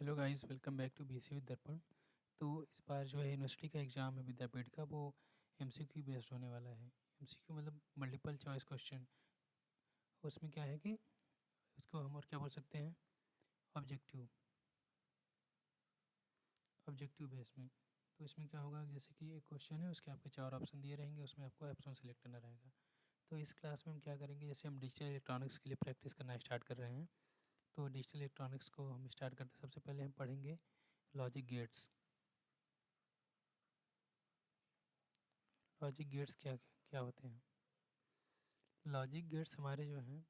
Hello guys, welcome back to BSc with Darpan. तो इस बार जो है यूनिवर्सिटी का एग्ज़ाम है विद्यापीठ का, वो एमसीक्यू बेस्ड होने वाला है। एमसीक्यू मतलब मल्टीपल चॉइस क्वेश्चन। उसमें क्या है कि उसको हम और क्या बोल सकते हैं, ऑब्जेक्टिव ऑब्जेक्टिव बेस में। तो इसमें क्या होगा, जैसे कि एक क्वेश्चन है, उसके आपके 4 ऑप्शन दिए रहेंगे, उसमें आपको ऑप्शन सेलेक्ट करना रहेगा। तो इस क्लास में हम क्या करेंगे, जैसे हम डिजिटल इलेक्ट्रॉनिक्स के लिए प्रैक्टिस करना स्टार्ट कर रहे हैं। तो डिजिटल इलेक्ट्रॉनिक्स को हम स्टार्ट करते हैं, सबसे पहले हम पढ़ेंगे लॉजिक गेट्स। लॉजिक गेट्स क्या क्या होते हैं? लॉजिक गेट्स हमारे जो हैं,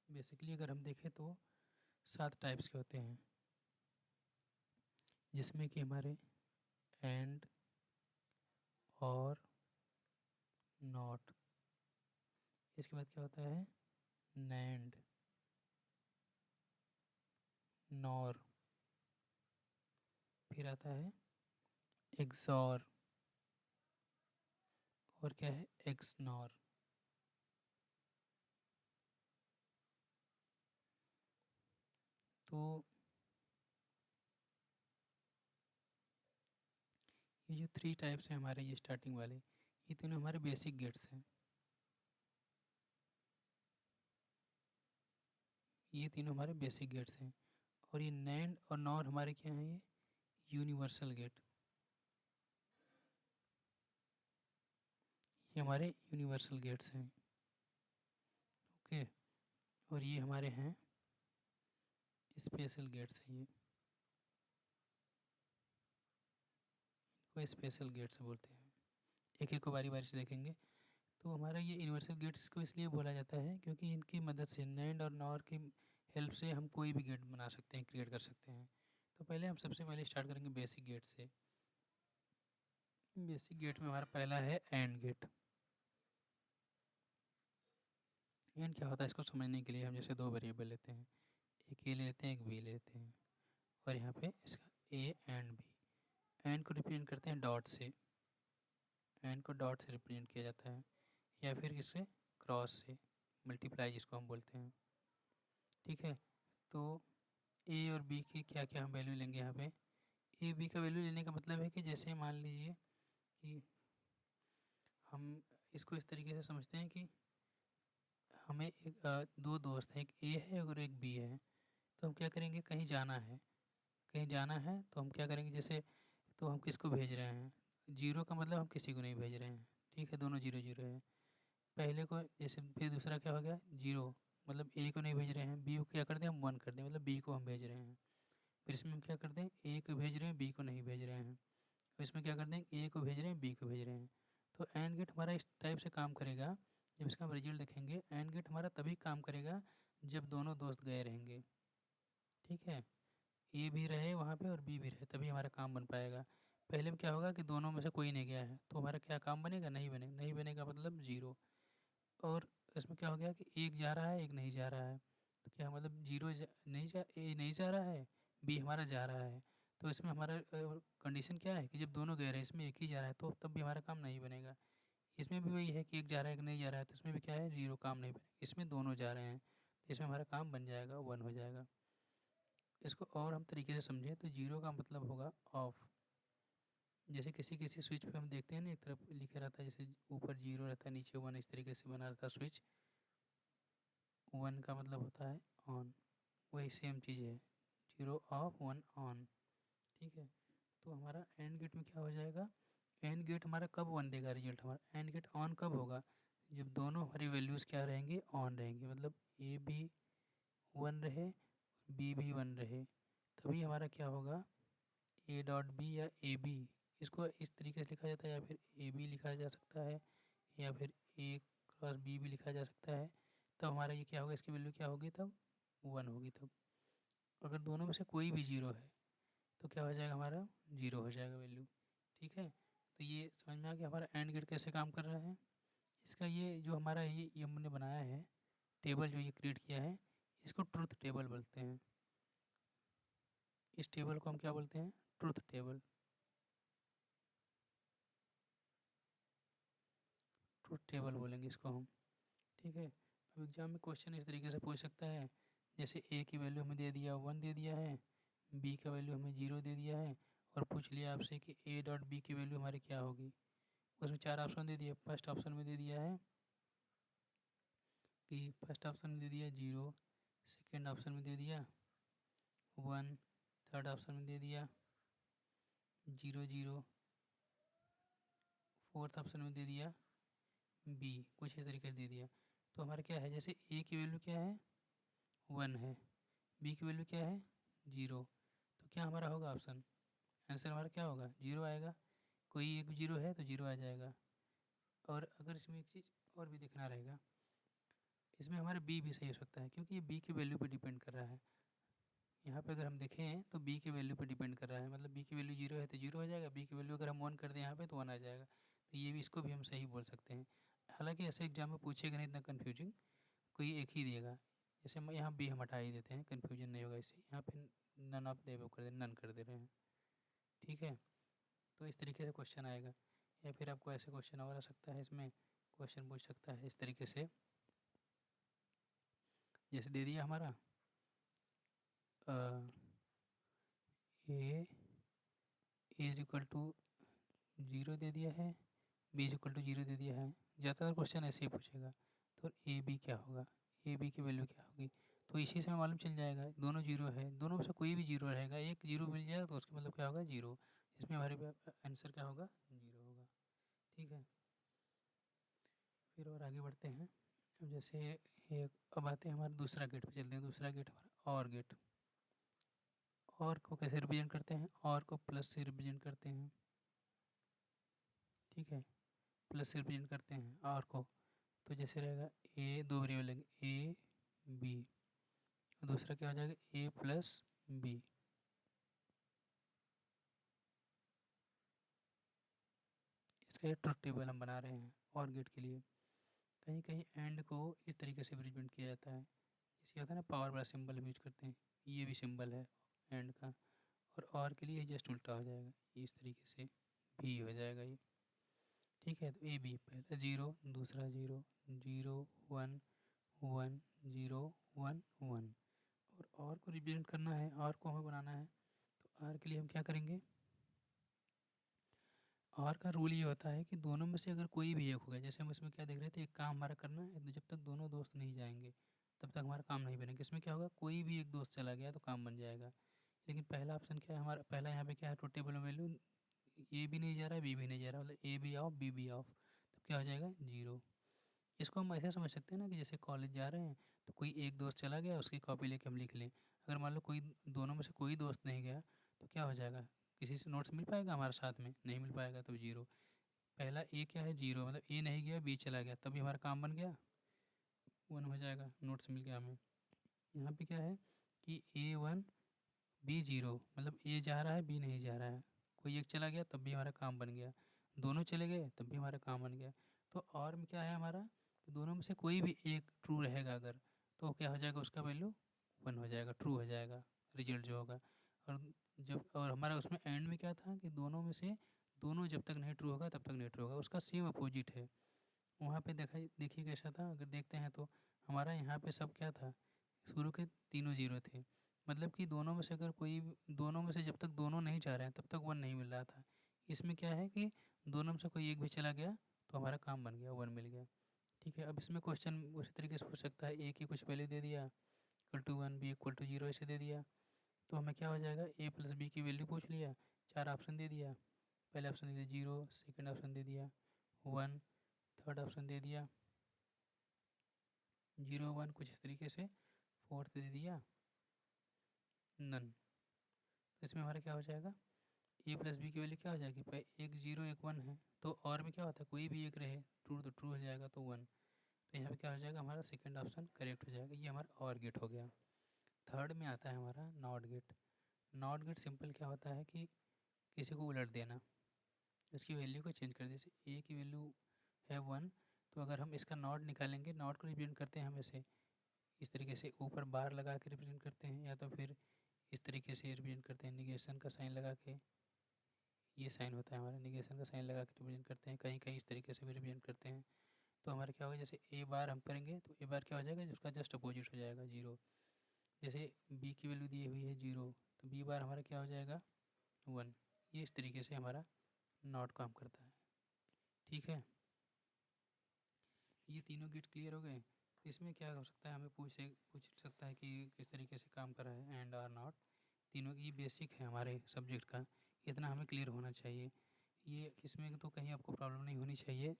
बेसिकली अगर हम देखें तो 7 टाइप्स के होते हैं, जिसमें कि हमारे एंड, और, नॉट। इसके बाद क्या होता है, नैंड, नॉर। फिर आता है एक्सॉर, और क्या है, एक्सनॉर। तो ये जो 3 टाइप्स हैं हमारे, ये स्टार्टिंग वाले, ये तीनों हमारे बेसिक गेट्स हैं। ये तीनों हमारे बेसिक गेट्स हैं। और ये नैंड और नॉर हमारे क्या हैं, ये यूनिवर्सल गेट। ये हमारे यूनिवर्सल गेट्स हैं। ओके। और ये हमारे हैं स्पेशल गेट्स हैं। ये को स्पेशल गेट्स बोलते हैं। एक एक को बारी बारी से देखेंगे। तो हमारा ये यूनिवर्सल गेट्स को इसलिए बोला जाता है क्योंकि इनकी मदद से, नैंड और नॉर की हेल्प से, हम कोई भी गेट बना सकते हैं, क्रिएट कर सकते हैं। तो पहले हम सबसे पहले स्टार्ट करेंगे बेसिक गेट से। बेसिक गेट में हमारा पहला है एंड गेट। एंड क्या होता है, इसको समझने के लिए हम जैसे 2 वेरिएबल लेते हैं, एक ए लेते हैं, एक बी लेते हैं, और यहाँ पे इसका ए एंड बी। एंड को रिप्रेजेंट करते हैं डॉट से। एंड को डॉट से रिप्रेजेंट किया जाता है, या फिर इससे क्रॉस से, मल्टीप्लाई जिसको हम बोलते हैं। ठीक है। तो ए और बी की क्या क्या हम वैल्यू लेंगे यहाँ पे। ए बी का वैल्यू लेने का मतलब है कि जैसे मान लीजिए कि हम इसको इस तरीके से समझते हैं कि हमें एक 2 दोस्त हैं, एक ए है और एक बी है। तो हम क्या करेंगे, कहीं जाना है, कहीं जाना है तो हम क्या करेंगे, जैसे तो हम किसको भेज रहे हैं, जीरो का मतलब हम किसी को नहीं भेज रहे हैं। ठीक है, दोनों जीरो जीरो है। पहले को जैसे, फिर दूसरा क्या हो गया, जीरो, मतलब ए को नहीं भेज रहे हैं, बी को क्या कर दें हम 1 कर दें, मतलब बी को हम भेज रहे हैं। फिर इसमें हम क्या कर दें, ए को भेज रहे हैं, बी को नहीं भेज रहे हैं। और इसमें क्या कर दें, ए को भेज रहे हैं, बी को भेज रहे हैं। तो एंड गेट हमारा इस टाइप से काम करेगा। जब इसका हम रिजल्ट देखेंगे, एंड गेट हमारा तभी काम करेगा जब दोनों दोस्त गए रहेंगे। ठीक है, ए भी रहे वहाँ पे और बी भी रहे, तभी हमारा काम बन पाएगा। पहले में क्या होगा कि दोनों में से कोई नहीं गया है, तो हमारा क्या काम बनेगा, नहीं बनेगा। नहीं बनेगा मतलब ज़ीरो। और इसमें क्या हो गया कि एक जा रहा है, एक नहीं जा रहा है। तो क्या मतलब जीरो नहीं जा, ए नहीं जा रहा है, बी हमारा जा रहा है। तो इसमें हमारा कंडीशन क्या है कि जब दोनों गए रहे हैं, इसमें एक ही जा रहा है, तो तब भी हमारा काम नहीं बनेगा। इसमें भी वही है कि एक जा रहा है, एक नहीं जा रहा है, तो इसमें भी क्या है, जीरो, काम नहीं बनेगा। इसमें दोनों जा रहे हैं, तो इसमें हमारा काम बन जाएगा, 1 हो जाएगा। इसको और हम तरीके से समझें तो जीरो का मतलब होगा ऑफ। जैसे किसी किसी स्विच पे हम देखते हैं ना, एक तरफ लिखा रहता है, जैसे ऊपर जीरो रहता है, नीचे 1, इस तरीके से बना रहता है स्विच। 1 का मतलब होता है ऑन। वही सेम चीज़ है, जीरो ऑफ, 1 ऑन। ठीक है। तो हमारा एंड गेट में क्या हो जाएगा, एंड गेट हमारा कब 1 देगा, रिजल्ट हमारा एंड गेट ऑन कब होगा, जब दोनों हमारी वैल्यूज़ क्या रहेंगे, ऑन रहेंगे। मतलब ए भी 1 रहे, बी भी 1 रहे, तभी हमारा क्या होगा, ए डॉट बी या ए बी। इसको इस तरीके से लिखा जाता है, या फिर ए बी लिखा जा सकता है, या फिर ए क्रॉस बी भी लिखा जा सकता है। तब हमारा ये क्या होगा, इसकी वैल्यू क्या होगी, तब 1 होगी। तब अगर दोनों में से कोई भी जीरो है, तो क्या हो जाएगा, हमारा जीरो हो जाएगा वैल्यू। ठीक है। तो ये समझ में आ गया हमारा एंड गेट कैसे काम कर रहा है। इसका ये जो हमारा ये हमने बनाया है टेबल, जो ये क्रिएट किया है, इसको ट्रुथ टेबल बोलते हैं। इस टेबल को हम क्या बोलते हैं, ट्रुथ टेबल। ट्रुथ टेबल बोलेंगे इसको हम। ठीक है। अब एग्ज़ाम में क्वेश्चन इस तरीके से पूछ सकता है, जैसे ए की वैल्यू हमें दे दिया, 1 दे दिया है, बी का वैल्यू हमें 0 दे दिया है और पूछ लिया आपसे कि ए डॉट बी की वैल्यू हमारी क्या होगी। उसमें 4 ऑप्शन दे दिए। फर्स्ट ऑप्शन में दे दिया है कि फर्स्ट ऑप्शन में दे दिया 0, सेकेंड ऑप्शन में दे दिया 1, थर्ड ऑप्शन में दे दिया 0 0, फोर्थ ऑप्शन में दे दिया बी, कुछ इस तरीके से दे दिया। तो हमारा क्या है, जैसे ए की वैल्यू क्या है 1 है, बी की वैल्यू क्या है 0, तो क्या हमारा होगा ऑप्शन, आंसर हमारा क्या होगा 0 आएगा। कोई एक 0 है तो 0 आ जाएगा। और अगर इसमें एक चीज़ और भी देखना रहेगा, इसमें हमारा बी भी सही हो सकता है क्योंकि ये बी की वैल्यू पे डिपेंड कर रहा है। यहाँ पे अगर हम देखें तो बी की वैल्यू पे डिपेंड कर रहा है, मतलब बी की वैल्यू 0 है तो 0 हो जाएगा, बी की वैल्यू अगर हम 1 कर दें यहाँ पे तो 1 आ जाएगा। तो ये भी, इसको भी हम सही बोल सकते हैं। हालांकि ऐसे एग्जाम में पूछेगा नहीं इतना कन्फ्यूजिंग, कोई एक ही देगा। जैसे हम यहाँ बी हम हटा ही देते हैं, कन्फ्यूजन नहीं होगा इससे। यहाँ पे नन ऑफ दे कर दे, नन कर दे रहे हैं, ठीक है। तो इस तरीके से क्वेश्चन आएगा। या फिर आपको ऐसे क्वेश्चन और आ सकता है, इसमें क्वेश्चन पूछ सकता है इस तरीके से, जैसे दे दिया हमारा ए इज इक्वल टू 0 दे दिया है, बी इज इक्वल टू 0 दे दिया है। ज़्यादातर क्वेश्चन ऐसे ही पूछेगा। तो ए बी क्या होगा, ए बी की वैल्यू क्या होगी, तो इसी से हमें मालूम चल जाएगा। दोनों 0 है, दोनों में से कोई भी 0 रहेगा, एक 0 मिल जाएगा तो उसका मतलब क्या होगा 0, इसमें हमारे आंसर क्या होगा 0 होगा, ठीक है। फिर और आगे बढ़ते हैं। अब जैसे एक, अब आते हैं हमारे दूसरा गेट पे चलते हैं। दूसरा गेट हमारा और गेट। और को कैसे रिप्रेजेंट करते हैं, और को प्लस से रिप्रेजेंट करते हैं, ठीक है। प्लस से रिप्रेजेंट करते हैं और को, तो जैसे रहेगा ए, दो वेरिएबल लेंगे ए बी, और दूसरा क्या हो जाएगा ए प्लस बी। इसका ये ट्रुथ टेबल हम बना रहे हैं और गेट के लिए। कहीं कहीं एंड को इस तरीके से रिप्रेजेंट किया जाता है, जैसे होता है ना पावर वाला सिंबल हम यूज करते हैं, ये भी सिंबल है एंड का। और के लिए जस्ट उल्टा हो जाएगा, इस तरीके से भी हो जाएगा ये, ठीक है। तो ए बी, पहला 0, दूसरा 0 0 1 1 0 1 1। और को रिप्रेजेंट करना है, और को हमें बनाना है, तो आर के लिए हम क्या करेंगे, और का रूल ये होता है कि दोनों में से अगर कोई भी एक होगा, जैसे हम इसमें क्या देख रहे थे, एक काम हमारा करना है, तो जब तक दोनों दोस्त नहीं जाएंगे तब तक हमारा काम नहीं बनेगा। इसमें क्या होगा, कोई भी एक दोस्त चला गया तो काम बन जाएगा। लेकिन पहला ऑप्शन क्या है हमारा, पहला यहाँ पे क्या है, ट्रुथ टेबल में वैल्यू ए भी नहीं जा रहा है, बी भी नहीं जा रहा, मतलब ए भी ऑफ बी भी ऑफ, तब क्या हो जाएगा 0। इसको हम ऐसे समझ सकते हैं ना कि जैसे कॉलेज जा रहे हैं तो कोई एक दोस्त चला गया, उसकी कॉपी लेके हम लिख लें। अगर मान लो कोई दोनों में से कोई दोस्त नहीं गया तो क्या हो जाएगा, किसी से नोट्स मिल पाएगा हमारे साथ में, नहीं मिल पाएगा, तो 0। पहला ए क्या है 0, मतलब ए नहीं गया बी चला गया, तभी हमारा काम बन गया, 1 हो जाएगा, नोट्स मिल गया हमें। यहाँ पे क्या है कि ए 1 बी 0, मतलब ए जा रहा है बी नहीं जा रहा है, कोई एक चला गया तब भी हमारा काम बन गया, दोनों चले गए तब भी हमारा काम बन गया। तो और में क्या है हमारा, कि दोनों में से कोई भी एक ट्रू रहेगा अगर, तो क्या हो जाएगा, उसका वैल्यू 1 हो जाएगा, ट्रू हो जाएगा रिजल्ट जो होगा। और जब, और हमारा उसमें एंड में क्या था कि दोनों में से दोनों जब तक नहीं ट्रू होगा तब तक नहीं ट्रू होगा, उसका सेम अपोजिट है। वहाँ पे देखिए कैसा था, अगर देखते हैं तो हमारा यहाँ पे सब क्या था, शुरू के तीनों 0 थे, मतलब कि दोनों में से अगर कोई, दोनों में से जब तक दोनों नहीं जा रहे हैं तब तक 1 नहीं मिल रहा था। इसमें क्या है कि दोनों में से कोई एक भी चला गया तो हमारा काम बन गया, 1 मिल गया, ठीक है। अब इसमें क्वेश्चन उसी तरीके से पूछ सकता है, ए की कुछ वैल्यू दे दिया equal to 1, B equal to 0 ऐसे दे दिया, तो हमें क्या हो जाएगा, ए प्लस बी की वैल्यू पूछ लिया, 4 ऑप्शन दे दिया। पहले ऑप्शन दे दिया 0, सेकेंड ऑप्शन दे दिया 1, थर्ड ऑप्शन दे दिया 0 1, कुछ इस तरीके से, फोर्थ दे दिया नन। तो इसमें हमारा क्या हो जाएगा, ए प्लस बी की वैल्यू क्या हो जाएगी, एक 0 एक 1 है, तो और में क्या होता है कोई भी एक रहे, ट्रू तो ट्रू हो जाएगा, तो 1। तो यहाँ पे क्या हो जाएगा, हमारा सेकंड ऑप्शन करेक्ट हो जाएगा। ये हमारा और गेट हो गया। थर्ड में आता है हमारा not gate. Not gate simple क्या होता है कि किसी को उलट देना, इसकी वैल्यू को चेंज कर दे। जैसे ए की वैल्यू है 1, तो अगर हम इसका नॉट निकालेंगे, नॉट को रिप्रेजेंट करते हैं हम ऐसे, इस तरीके से ऊपर बार लगा के रिप्रेजेंट करते हैं, या तो फिर इस तरीके से रिप्रेजेंट करते हैं, निगेशन का साइन लगा के, ये साइन होता है हमारा, निगेशन का साइन लगा के रिप्रेजेंट करते हैं, कहीं कहीं इस तरीके से भी रिप्रेजेंट करते हैं। तो हमारा क्या होगा, जैसे ए बार हम करेंगे तो ए बार क्या हो जाएगा, उसका जस्ट अपोजिट हो जाएगा 0। जैसे बी की वैल्यू दी हुई है 0, तो बी बार हमारा क्या हो जाएगा 1। ये इस तरीके से हमारा नॉट काम करता है। ठीक है, ये तीनों गेट क्लियर हो गए। तो इसमें क्या हो सकता है, हमें पूछ सकता है कि किस तरीके से काम कर रहा है एंड और नॉट। तीनों की बेसिक है हमारे सब्जेक्ट का, इतना हमें क्लियर होना चाहिए। ये इसमें तो कहीं आपको प्रॉब्लम नहीं होनी चाहिए,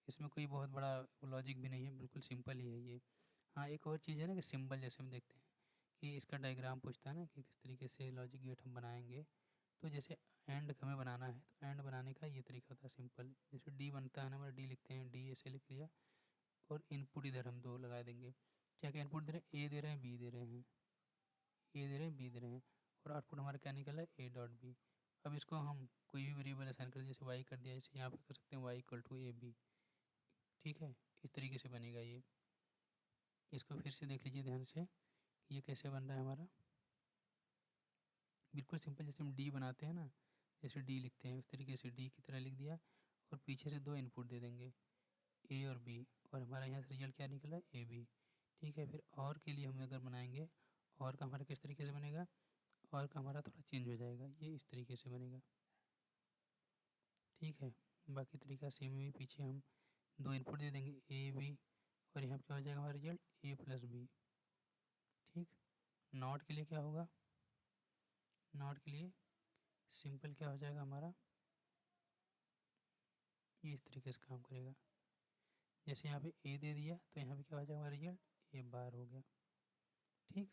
इसमें कोई बहुत बड़ा लॉजिक भी नहीं है, बिल्कुल सिंपल ही है ये। हाँ, एक और चीज़ है ना कि सिंबल जैसे हम देखते हैं कि इसका डायग्राम पूछता है ना कि किस तरीके से लॉजिक गेट हम बनाएंगे। तो जैसे एंड हमें बनाना है तो एंड बनाने का ये तरीका होता है सिंपल। जैसे डी बनता है ना, हमारा डी लिखते हैं, डी ऐसे लिख लिया और इनपुट इधर हम 2 लगा देंगे। क्या क्या इनपुट दे रहे हैं, ए दे रहे हैं, बी दे रहे हैं, ए दे रहे हैं, बी दे रहे हैं, और आउटपुट हमारा क्या निकला है, ए डॉट बी। अब इसको हम कोई भी वेरिएबल असाइन कर, जैसे वाई कर दिया, जैसे यहाँ पे कर सकते हैं Y equal to A B. ठीक है, इस तरीके से बनेगा ये। इसको फिर से देख लीजिए ध्यान से, ये कैसे बन रहा है हमारा, बिल्कुल सिंपल। जैसे हम डी बनाते हैं ना, जैसे डी लिखते हैं उस तरीके से डी की तरह लिख दिया और पीछे से 2 इनपुट दे देंगे, ए और बी, और हमारा यहाँ से रिजल्ट क्या निकला, ए बी। ठीक है, फिर और के लिए हम अगर बनाएंगे, और का हमारा किस तरीके से बनेगा, और का हमारा थोड़ा चेंज हो जाएगा, ये इस तरीके से बनेगा। ठीक है, बाकी तरीका सेम ही, पीछे हम 2 इनपुट दे देंगे, ए बी, और यहाँ क्या हो जाएगा हमारा रिजल्ट, ए प्लस बी। ठीक, नॉट के लिए क्या होगा, नॉट के लिए सिंपल क्या हो जाएगा हमारा, ये इस तरीके से काम करेगा। जैसे यहाँ पे ए दे दिया तो यहाँ पे क्या हो जाएगा हमारा रिजल्ट, ए बार हो गया। ठीक,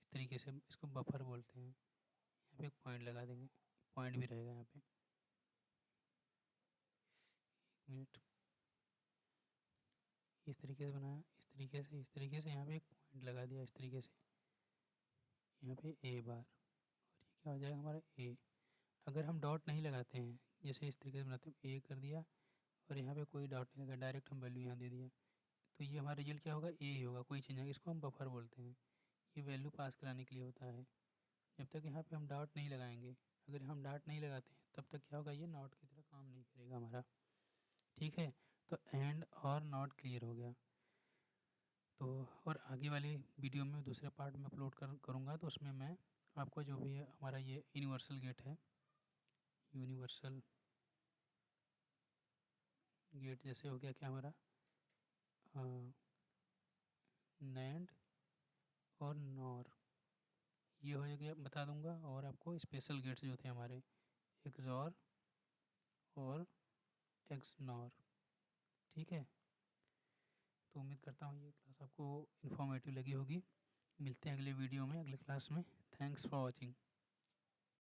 इस तरीके से इसको बफर बोलते हैं। यहाँ पे एक पॉइंट लगा देंगे, पॉइंट भी रहेगा यहाँ पे, 1 मिनट। इस तरीके से बनाया, इस तरीके से यहाँ पे एक पॉइंट लगा दिया, इस तरीके से यहाँ पे ए बार, और ये क्या हो जाएगा हमारा ए। अगर हम डॉट नहीं लगाते हैं, जैसे इस तरीके से बनाते हैं, ए कर दिया और यहाँ पे कोई डॉट नहीं लगा, डायरेक्ट हम वैल्यू यहाँ दे दिया, तो ये हमारा रिजल्ट क्या होगा, ए ही होगा, कोई चेंज नहीं। इसको हम बफर बोलते हैं, ये वैल्यू पास कराने के लिए होता है। जब तक यहाँ पे हम डॉट नहीं लगाएंगे, अगर हम डॉट नहीं लगाते हैं तब तक क्या होगा, ये नॉट की तरह काम नहीं करेगा हमारा। ठीक है, तो एंड और नॉट क्लियर हो गया। तो और आगे वाले वीडियो में दूसरे पार्ट में अपलोड करूँगा, तो उसमें मैं आपको जो भी है हमारा ये यूनिवर्सल गेट है, यूनिवर्सल गेट जैसे हो गया क्या हमारा नैंड और नॉर, ये हो गया बता दूंगा। और आपको स्पेशल गेट्स जो थे हमारे, एक्सॉर और एक्स नॉर। ठीक है, तो उम्मीद करता हूँ ये क्लास आपको इन्फॉर्मेटिव लगी होगी। मिलते हैं अगले वीडियो में, अगले क्लास में। Thanks for watching.